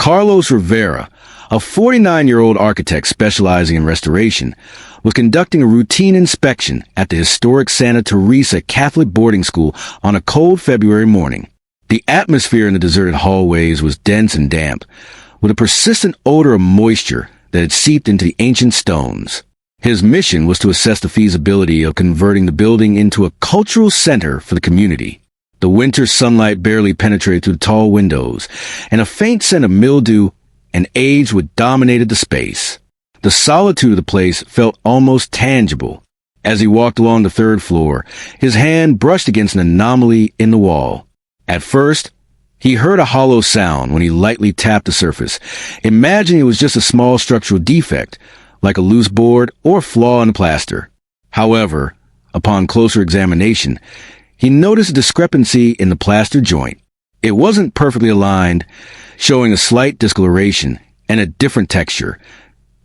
Carlos Rivera, a 49-year-old architect specializing in restoration, was conducting a routine inspection at the historic Santa Teresa Catholic boarding school on a cold February morning. The atmosphere in the deserted hallways was dense and damp, with a persistent odor of moisture that had seeped into the ancient stones. His mission was to assess the feasibility of converting the building into a cultural center for the community. The winter sunlight barely penetrated through the tall windows, and a faint scent of mildew and age would dominated the space. The solitude of the place felt almost tangible. As he walked along the third floor, his hand brushed against an anomaly in the wall. At first, he heard a hollow sound when he lightly tapped the surface, imagining it was just a small structural defect, like a loose board or flaw in the plaster. However, upon closer examination, he noticed a discrepancy in the plaster joint. It wasn't perfectly aligned, showing a slight discoloration and a different texture,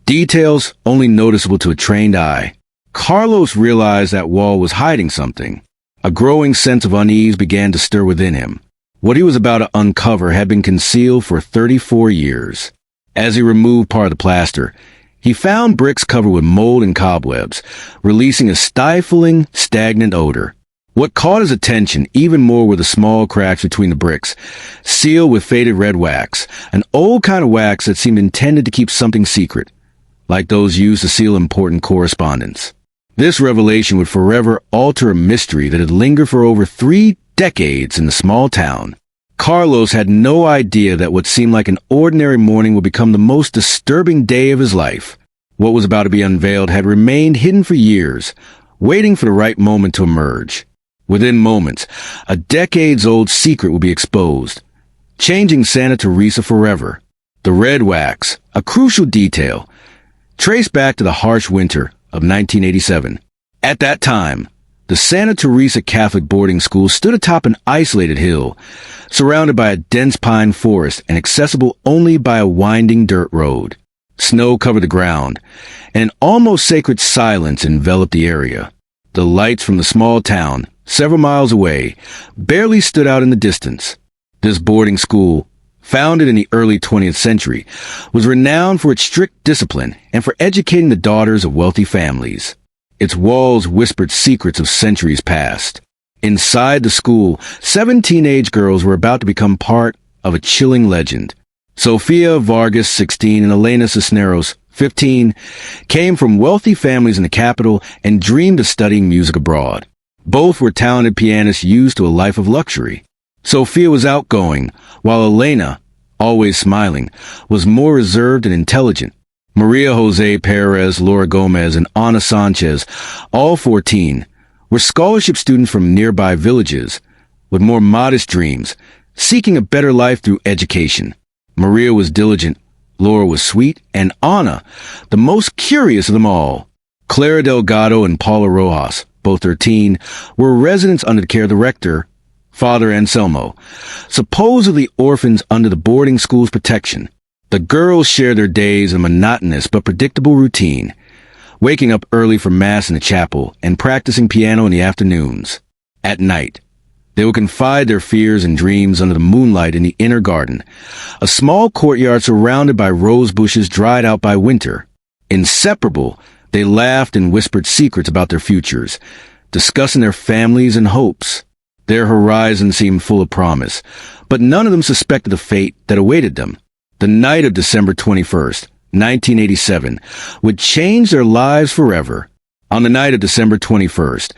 details only noticeable to a trained eye. Carlos realized that wall was hiding something. A growing sense of unease began to stir within him. What he was about to uncover had been concealed for 34 years. As he removed part of the plaster, he found bricks covered with mold and cobwebs, releasing a stifling, stagnant odor. What caught his attention even more were the small cracks between the bricks, sealed with faded red wax, an old kind of wax that seemed intended to keep something secret, like those used to seal important correspondence. This revelation would forever alter a mystery that had lingered for over 3 decades in the small town. Carlos had no idea that what seemed like an ordinary morning would become the most disturbing day of his life. What was about to be unveiled had remained hidden for years, waiting for the right moment to emerge. Within moments, a decades-old secret would be exposed, changing Santa Teresa forever. The red wax, a crucial detail, traced back to the harsh winter of 1987. At that time, the Santa Teresa Catholic boarding school stood atop an isolated hill, surrounded by a dense pine forest and accessible only by a winding dirt road. Snow covered the ground, and an almost sacred silence enveloped the area. The lights from the small town, several miles away, barely stood out in the distance. This boarding school, founded in the early 20th century, was renowned for its strict discipline and for educating the daughters of wealthy families. Its walls whispered secrets of centuries past. Inside the school, 7 teenage girls were about to become part of a chilling legend. Sofia Vargas, 16, and Elena Cisneros, 15, came from wealthy families in the capital and dreamed of studying music abroad. Both were talented pianists used to a life of luxury. Sofia was outgoing, while Elena, always smiling, was more reserved and intelligent. Maria Jose Perez, Laura Gomez, and Ana Sanchez, all 14, were scholarship students from nearby villages, with more modest dreams, seeking a better life through education. Maria was diligent, Laura was sweet, and Ana, the most curious of them all. Clara Delgado and Paula Rojas, both 13, were residents under the care of the rector, Father Anselmo, supposedly orphans under the boarding school's protection. The girls shared their days in a monotonous but predictable routine, waking up early for Mass in the chapel and practicing piano in the afternoons. At night, they would confide their fears and dreams under the moonlight in the inner garden, a small courtyard surrounded by rose bushes dried out by winter. Inseparable, they laughed and whispered secrets about their futures, discussing their families and hopes. Their horizon seemed full of promise, but none of them suspected the fate that awaited them. The night of December 21st, 1987, would change their lives forever. On the night of December 21st,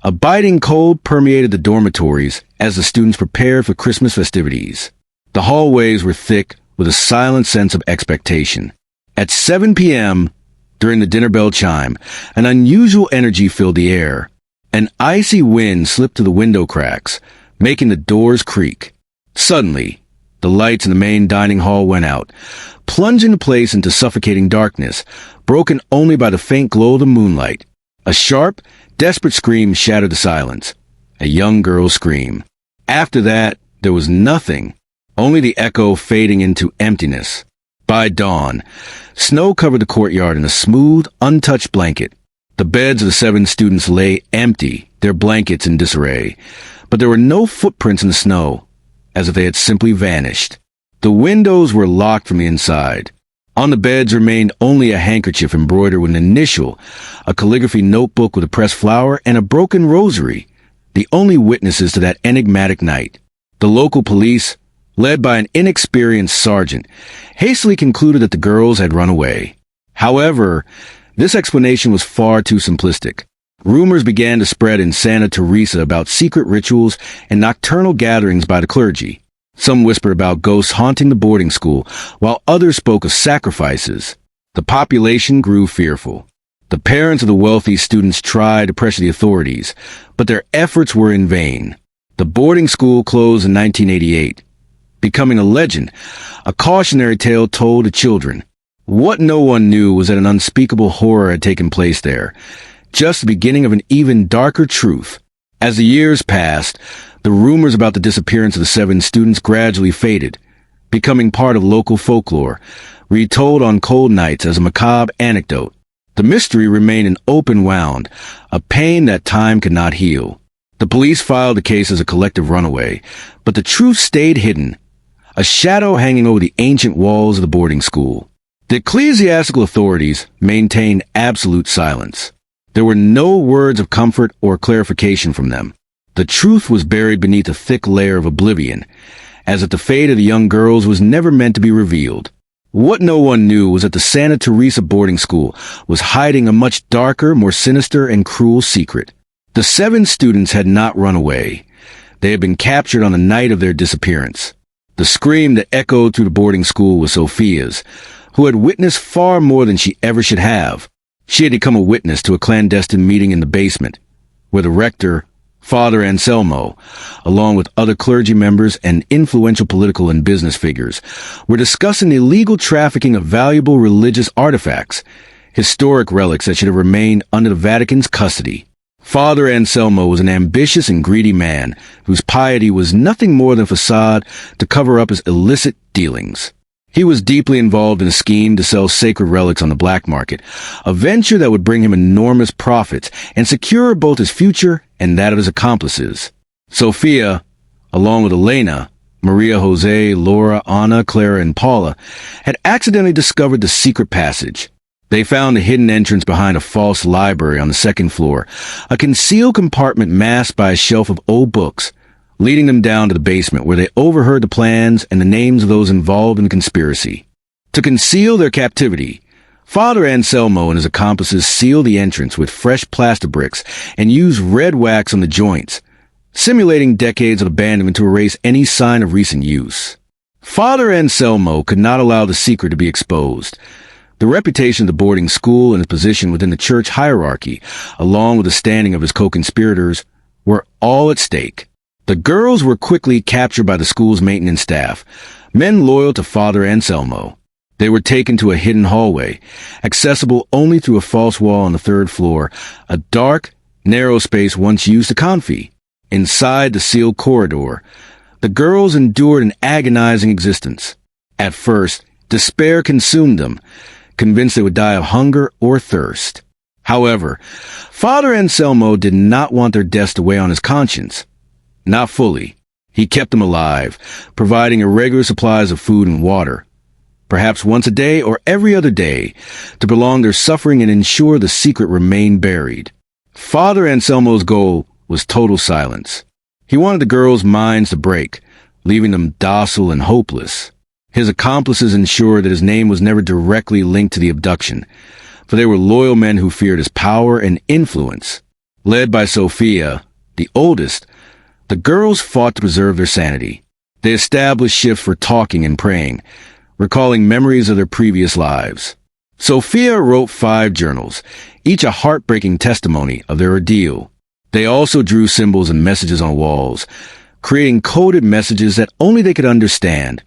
a biting cold permeated the dormitories as the students prepared for Christmas festivities. The hallways were thick with a silent sense of expectation. At 7 p.m., during the dinner bell chime, an unusual energy filled the air. An icy wind slipped to the window cracks, making the doors creak. Suddenly, the lights in the main dining hall went out, plunging the place into suffocating darkness, broken only by the faint glow of the moonlight. A sharp, desperate scream shattered the silence. A young girl's scream. After that, there was nothing, only the echo fading into emptiness. By dawn, snow covered the courtyard in a smooth, untouched blanket. The beds of the 7 students lay empty, their blankets in disarray, but there were no footprints in the snow, as if they had simply vanished. The windows were locked from the inside. On the beds remained only a handkerchief embroidered with an initial, a calligraphy notebook with a pressed flower, and a broken rosary, the only witnesses to that enigmatic night. The local police, led by an inexperienced sergeant, hastily concluded that the girls had run away. However, this explanation was far too simplistic. Rumors began to spread in Santa Teresa about secret rituals and nocturnal gatherings by the clergy. Some whispered about ghosts haunting the boarding school, while others spoke of sacrifices. The population grew fearful. The parents of the wealthy students tried to pressure the authorities, but their efforts were in vain. The boarding school closed in 1988, becoming a legend, a cautionary tale told to children. What no one knew was that an unspeakable horror had taken place there, just the beginning of an even darker truth. As the years passed, the rumors about the disappearance of the 7 students gradually faded, becoming part of local folklore, retold on cold nights as a macabre anecdote. The mystery remained an open wound, a pain that time could not heal. The police filed the case as a collective runaway, but the truth stayed hidden, a shadow hanging over the ancient walls of the boarding school. The ecclesiastical authorities maintained absolute silence. There were no words of comfort or clarification from them. The truth was buried beneath a thick layer of oblivion, as if the fate of the young girls was never meant to be revealed. What no one knew was that the Santa Teresa boarding school was hiding a much darker, more sinister, and cruel secret. The 7 students had not run away. They had been captured on the night of their disappearance. The scream that echoed through the boarding school was Sophia's, who had witnessed far more than she ever should have. She had become a witness to a clandestine meeting in the basement, where the rector, Father Anselmo, along with other clergy members and influential political and business figures, were discussing the illegal trafficking of valuable religious artifacts, historic relics that should have remained under the Vatican's custody. Father Anselmo was an ambitious and greedy man whose piety was nothing more than a facade to cover up his illicit dealings. He was deeply involved in a scheme to sell sacred relics on the black market, a venture that would bring him enormous profits and secure both his future and that of his accomplices. Sophia, along with Elena, Maria Jose, Laura, Anna, Clara, and Paula, had accidentally discovered the secret passage. They found a hidden entrance behind a false library on the 2nd floor, a concealed compartment masked by a shelf of old books, leading them down to the basement where they overheard the plans and the names of those involved in the conspiracy. To conceal their captivity, Father Anselmo and his accomplices sealed the entrance with fresh plaster bricks and used red wax on the joints, simulating decades of abandonment to erase any sign of recent use. Father Anselmo could not allow the secret to be exposed. The reputation of the boarding school and his position within the church hierarchy, along with the standing of his co-conspirators, were all at stake. The girls were quickly captured by the school's maintenance staff, men loyal to Father Anselmo. They were taken to a hidden hallway, accessible only through a false wall on the 3rd floor, a dark, narrow space once used to confi. Inside the sealed corridor, the girls endured an agonizing existence. At first, despair consumed them, convinced they would die of hunger or thirst. However, Father Anselmo did not want their deaths to weigh on his conscience. Not fully. He kept them alive, providing irregular supplies of food and water, perhaps once a day or every other day, to prolong their suffering and ensure the secret remained buried. Father Anselmo's goal was total silence. He wanted the girls' minds to break, leaving them docile and hopeless. His accomplices ensured that his name was never directly linked to the abduction, for they were loyal men who feared his power and influence. Led by Sophia, the oldest, the girls fought to preserve their sanity. They established shifts for talking and praying, recalling memories of their previous lives. Sophia wrote 5 journals, each a heartbreaking testimony of their ordeal. They also drew symbols and messages on walls, creating coded messages that only they could understand,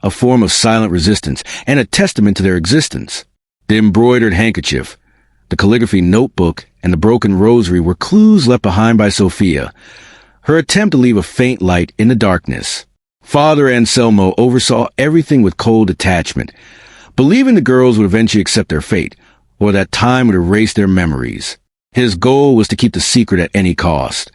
a form of silent resistance and a testament to their existence. The embroidered handkerchief, the calligraphy notebook, and the broken rosary were clues left behind by Sophia, her attempt to leave a faint light in the darkness. Father Anselmo oversaw everything with cold detachment, believing the girls would eventually accept their fate, or that time would erase their memories. His goal was to keep the secret at any cost,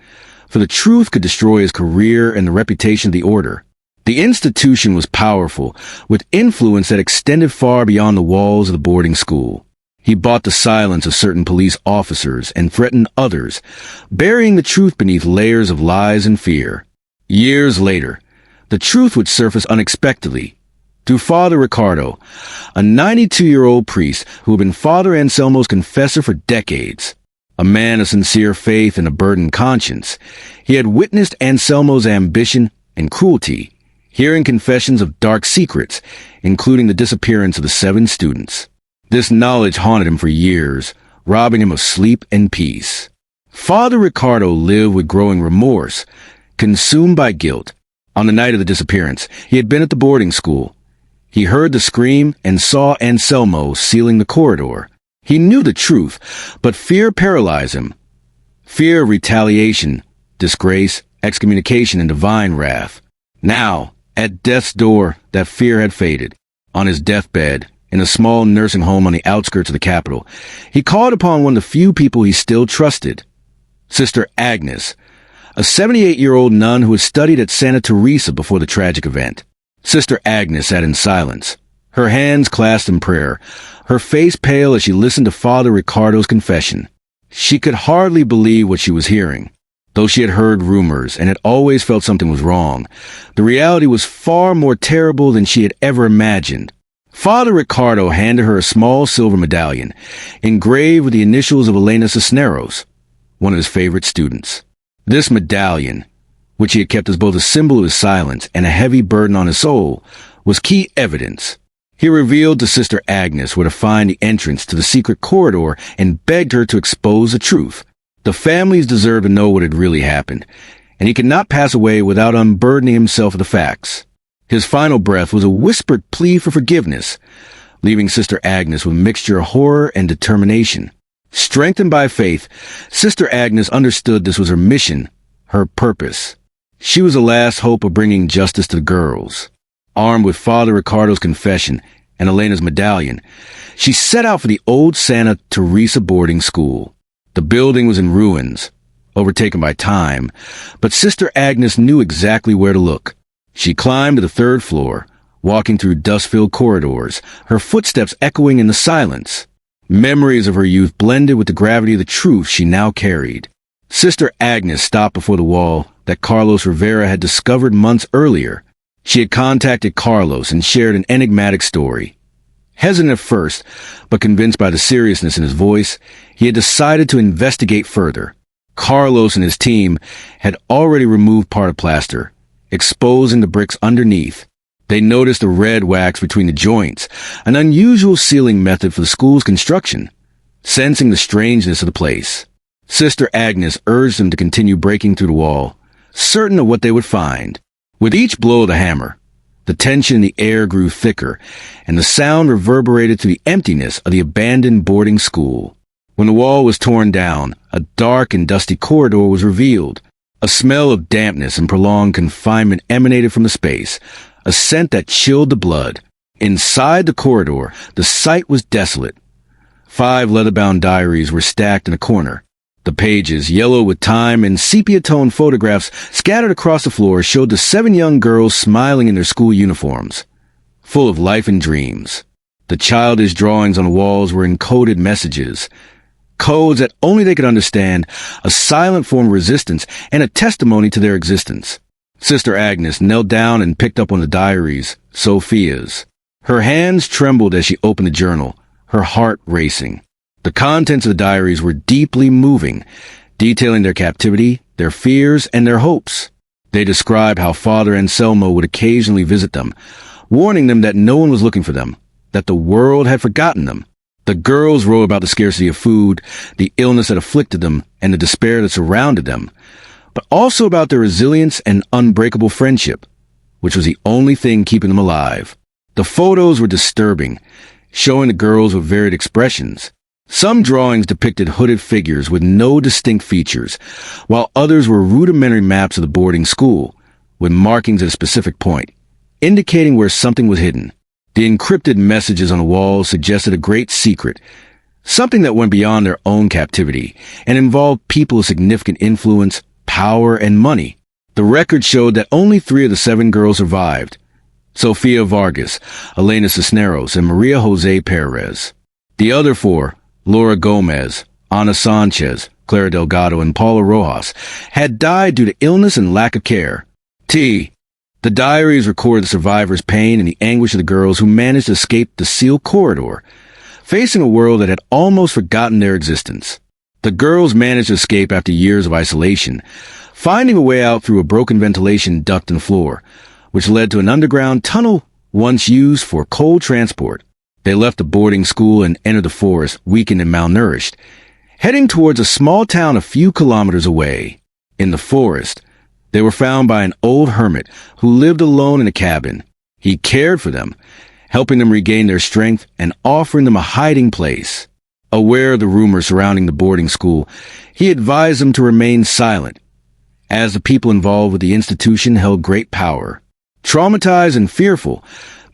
for the truth could destroy his career and the reputation of the order. The institution was powerful, with influence that extended far beyond the walls of the boarding school. He bought the silence of certain police officers and threatened others, burying the truth beneath layers of lies and fear. Years later, the truth would surface unexpectedly through Father Ricardo, a 92-year-old priest who had been Father Anselmo's confessor for decades. A man of sincere faith and a burdened conscience, he had witnessed Anselmo's ambition and cruelty, hearing confessions of dark secrets, including the disappearance of the 7 students. This knowledge haunted him for years, robbing him of sleep and peace. Father Ricardo lived with growing remorse, consumed by guilt. On the night of the disappearance, he had been at the boarding school. He heard the scream and saw Anselmo sealing the corridor. He knew the truth, but fear paralyzed him. Fear of retaliation, disgrace, excommunication, and divine wrath. Now, at death's door, that fear had faded. On his deathbed, in a small nursing home on the outskirts of the capital, he called upon one of the few people he still trusted, Sister Agnes, a 78-year-old nun who had studied at Santa Teresa before the tragic event. Sister Agnes sat in silence, her hands clasped in prayer, her face pale as she listened to Father Ricardo's confession. She could hardly believe what she was hearing. Though she had heard rumors and had always felt something was wrong, the reality was far more terrible than she had ever imagined. Father Ricardo handed her a small silver medallion, engraved with the initials of Elena Cisneros, one of his favorite students. This medallion, which he had kept as both a symbol of his silence and a heavy burden on his soul, was key evidence. He revealed to Sister Agnes where to find the entrance to the secret corridor and begged her to expose the truth. The families deserved to know what had really happened, and he could not pass away without unburdening himself of the facts. His final breath was a whispered plea for forgiveness, leaving Sister Agnes with a mixture of horror and determination. Strengthened by faith, Sister Agnes understood this was her mission, her purpose. She was the last hope of bringing justice to the girls. Armed with Father Ricardo's confession and Elena's medallion, she set out for the old Santa Teresa boarding school. The building was in ruins, overtaken by time, but Sister Agnes knew exactly where to look. She climbed to the 3rd floor, walking through dust-filled corridors, her footsteps echoing in the silence. Memories of her youth blended with the gravity of the truth she now carried. Sister Agnes stopped before the wall that Carlos Rivera had discovered months earlier. She had contacted Carlos and shared an enigmatic story. Hesitant at first, but convinced by the seriousness in his voice, he had decided to investigate further. Carlos and his team had already removed part of plaster, exposing the bricks underneath. They noticed the red wax between the joints, an unusual sealing method for the school's construction. Sensing the strangeness of the place, Sister Agnes urged them to continue breaking through the wall, certain of what they would find. With each blow of the hammer, the tension in the air grew thicker, and the sound reverberated through the emptiness of the abandoned boarding school. When the wall was torn down, a dark and dusty corridor was revealed. A smell of dampness and prolonged confinement emanated from the space, a scent that chilled the blood. Inside the corridor, the sight was desolate. 5 leather-bound diaries were stacked in a corner. The pages, yellow with time, and sepia-toned photographs scattered across the floor showed the 7 young girls smiling in their school uniforms, full of life and dreams. The childish drawings on the walls were encoded messages, codes that only they could understand, a silent form of resistance and a testimony to their existence. Sister Agnes knelt down and picked up one of the diaries, Sophia's. Her hands trembled as she opened the journal, her heart racing. The contents of the diaries were deeply moving, detailing their captivity, their fears, and their hopes. They described how Father Anselmo would occasionally visit them, warning them that no one was looking for them, that the world had forgotten them. The girls wrote about the scarcity of food, the illness that afflicted them, and the despair that surrounded them, but also about their resilience and unbreakable friendship, which was the only thing keeping them alive. The photos were disturbing, showing the girls with varied expressions. Some drawings depicted hooded figures with no distinct features, while others were rudimentary maps of the boarding school, with markings at a specific point, indicating where something was hidden. The encrypted messages on the walls suggested a great secret, something that went beyond their own captivity and involved people of significant influence, power, and money. The record showed that only 3 of the 7 girls survived: Sofia Vargas, Elena Cisneros, and Maria Jose Perez. The other 4, Laura Gomez, Ana Sanchez, Clara Delgado, and Paula Rojas, had died due to illness and lack of care. The diaries recorded the survivors' pain and the anguish of the girls who managed to escape the sealed corridor, facing a world that had almost forgotten their existence. The girls managed to escape after years of isolation, finding a way out through a broken ventilation duct in the floor, which led to an underground tunnel once used for coal transport. They left the boarding school and entered the forest, weakened and malnourished, heading towards a small town a few kilometers away. In the forest, they were found by an old hermit who lived alone in a cabin. He cared for them, helping them regain their strength and offering them a hiding place. Aware of the rumors surrounding the boarding school, he advised them to remain silent, as the people involved with the institution held great power. Traumatized and fearful,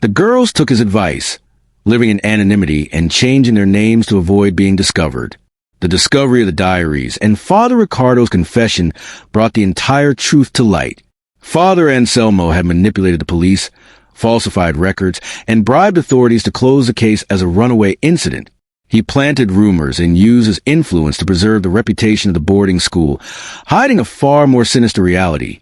the girls took his advice, living in anonymity and changing their names to avoid being discovered. The discovery of the diaries and Father Ricardo's confession brought the entire truth to light. Father Anselmo had manipulated the police, falsified records, and bribed authorities to close the case as a runaway incident. He planted rumors and used his influence to preserve the reputation of the boarding school, hiding a far more sinister reality,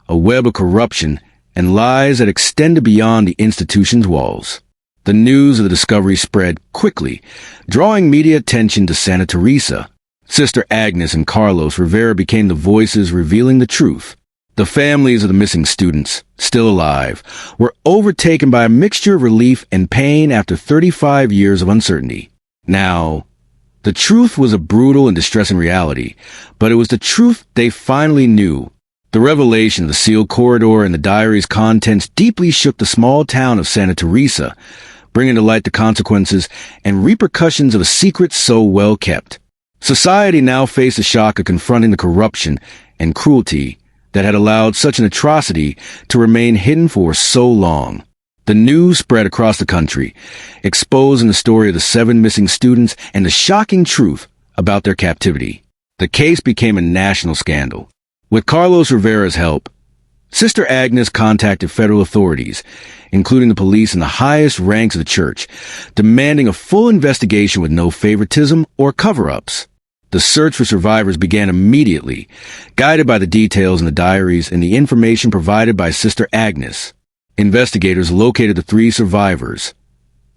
a web of corruption and lies that extended beyond the institution's walls. The news of the discovery spread quickly, drawing media attention to Santa Teresa. Sister Agnes and Carlos Rivera became the voices revealing the truth. The families of the missing students, still alive, were overtaken by a mixture of relief and pain after 35 years of uncertainty. Now, the truth was a brutal and distressing reality, but it was the truth they finally knew. The revelation of the sealed corridor and the diary's contents deeply shook the small town of Santa Teresa, bringing to light the consequences and repercussions of a secret so well kept. Society now faced the shock of confronting the corruption and cruelty that had allowed such an atrocity to remain hidden for so long. The news spread across the country, exposing the story of the 7 missing students and the shocking truth about their captivity. The case became a national scandal. With Carlos Rivera's help, Sister Agnes contacted federal authorities, including the police and the highest ranks of the church, demanding a full investigation with no favoritism or cover-ups. The search for survivors began immediately, guided by the details in the diaries and the information provided by Sister Agnes. Investigators located the 3 survivors.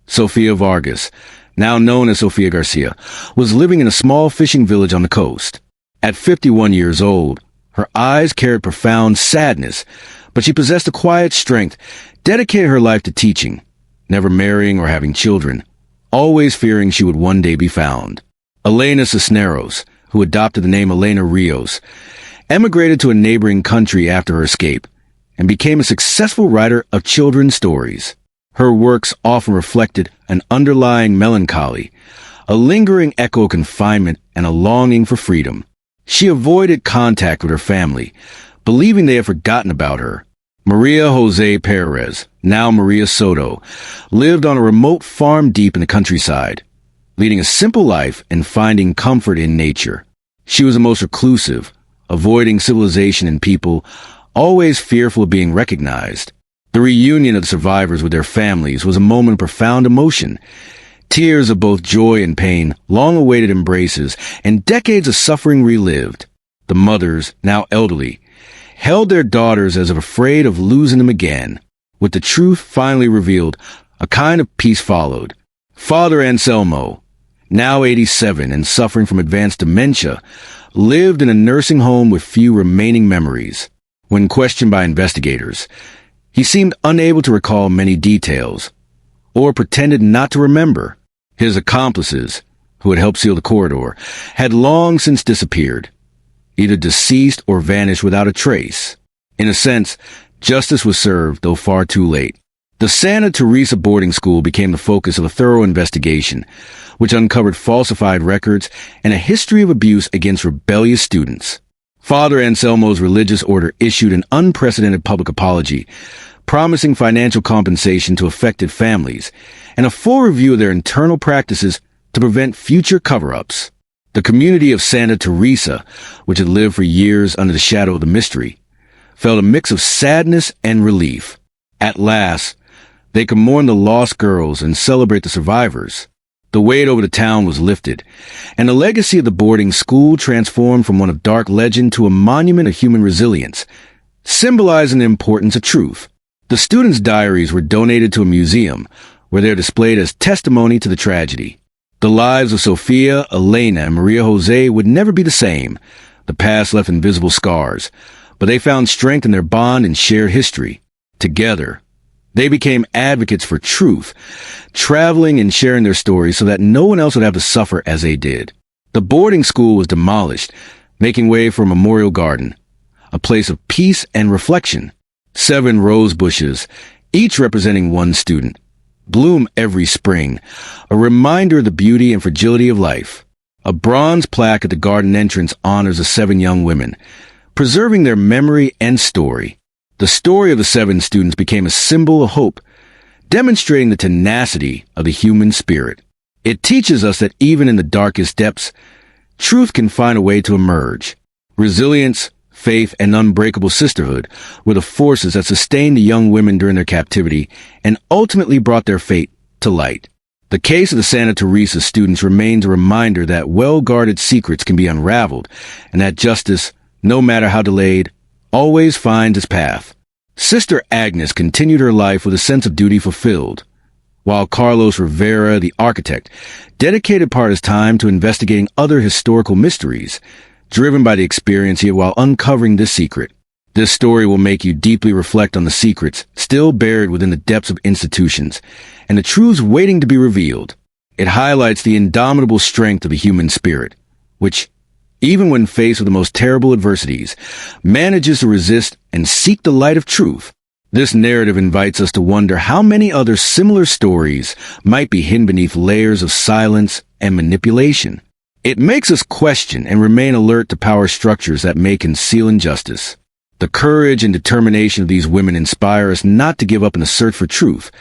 Sofia Vargas, now known as Sofia Garcia, was living in a small fishing village on the coast. At 51 years old, her eyes carried profound sadness, but she possessed a quiet strength, dedicated her life to teaching, never marrying or having children, always fearing she would one day be found. Elena Cisneros, who adopted the name Elena Rios, emigrated to a neighboring country after her escape and became a successful writer of children's stories. Her works often reflected an underlying melancholy, a lingering echo of confinement, and a longing for freedom. She avoided contact with her family, believing they had forgotten about her. Maria Jose Perez, now Maria Soto, lived on a remote farm deep in the countryside, leading a simple life and finding comfort in nature. She was the most reclusive, avoiding civilization and people, always fearful of being recognized. The reunion of the survivors with their families was a moment of profound emotion. Tears of both joy and pain, long-awaited embraces, and decades of suffering relived. The mothers, now elderly, held their daughters as if afraid of losing them again. With the truth finally revealed, a kind of peace followed. Father Anselmo, now 87 and suffering from advanced dementia, lived in a nursing home with few remaining memories. When questioned by investigators, he seemed unable to recall many details, or pretended not to remember. His accomplices, who had helped seal the corridor, had long since disappeared, either deceased or vanished without a trace. In a sense, justice was served, though far too late. The Santa Teresa boarding school became the focus of a thorough investigation, which uncovered falsified records and a history of abuse against rebellious students. Father Anselmo's religious order issued an unprecedented public apology, promising financial compensation to affected families, and a full review of their internal practices to prevent future cover-ups. The community of Santa Teresa, which had lived for years under the shadow of the mystery, felt a mix of sadness and relief. At last, they could mourn the lost girls and celebrate the survivors. The weight over the town was lifted, and the legacy of the boarding school transformed from one of dark legend to a monument of human resilience, symbolizing the importance of truth. The students' diaries were donated to a museum, where they're displayed as testimony to the tragedy. The lives of Sophia, Elena, and Maria Jose would never be the same. The past left invisible scars, but they found strength in their bond and shared history. Together, they became advocates for truth, traveling and sharing their stories so that no one else would have to suffer as they did. The boarding school was demolished, making way for a memorial garden, a place of peace and reflection. 7 rose bushes, each representing one student, bloom every spring, a reminder of the beauty and fragility of life. A bronze plaque at the garden entrance honors the 7 young women, preserving their memory and story. The story of the 7 students became a symbol of hope, demonstrating the tenacity of the human spirit. It teaches us that even in the darkest depths, truth can find a way to emerge. Resilience, faith, and unbreakable sisterhood were the forces that sustained the young women during their captivity and ultimately brought their fate to light. The case of the Santa Teresa students remains a reminder that well-guarded secrets can be unraveled, and that justice, no matter how delayed, always finds its path. Sister Agnes continued her life with a sense of duty fulfilled, while Carlos Rivera, the architect, dedicated part of his time to investigating other historical mysteries, driven by the experience he had while uncovering this secret. This story will make you deeply reflect on the secrets still buried within the depths of institutions and the truths waiting to be revealed. It highlights the indomitable strength of the human spirit, which, even when faced with the most terrible adversities, manages to resist and seek the light of truth. This narrative invites us to wonder how many other similar stories might be hidden beneath layers of silence and manipulation. It makes us question and remain alert to power structures that may conceal injustice. The courage and determination of these women inspire us not to give up in the search for truth,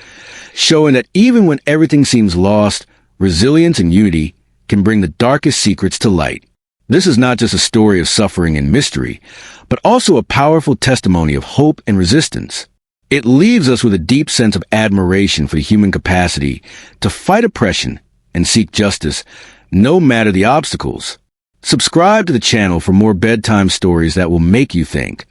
showing that even when everything seems lost, resilience and unity can bring the darkest secrets to light. This is not just a story of suffering and mystery, but also a powerful testimony of hope and resistance. It leaves us with a deep sense of admiration for the human capacity to fight oppression and seek justice, no matter the obstacles. Subscribe to the channel for more bedtime stories that will make you think.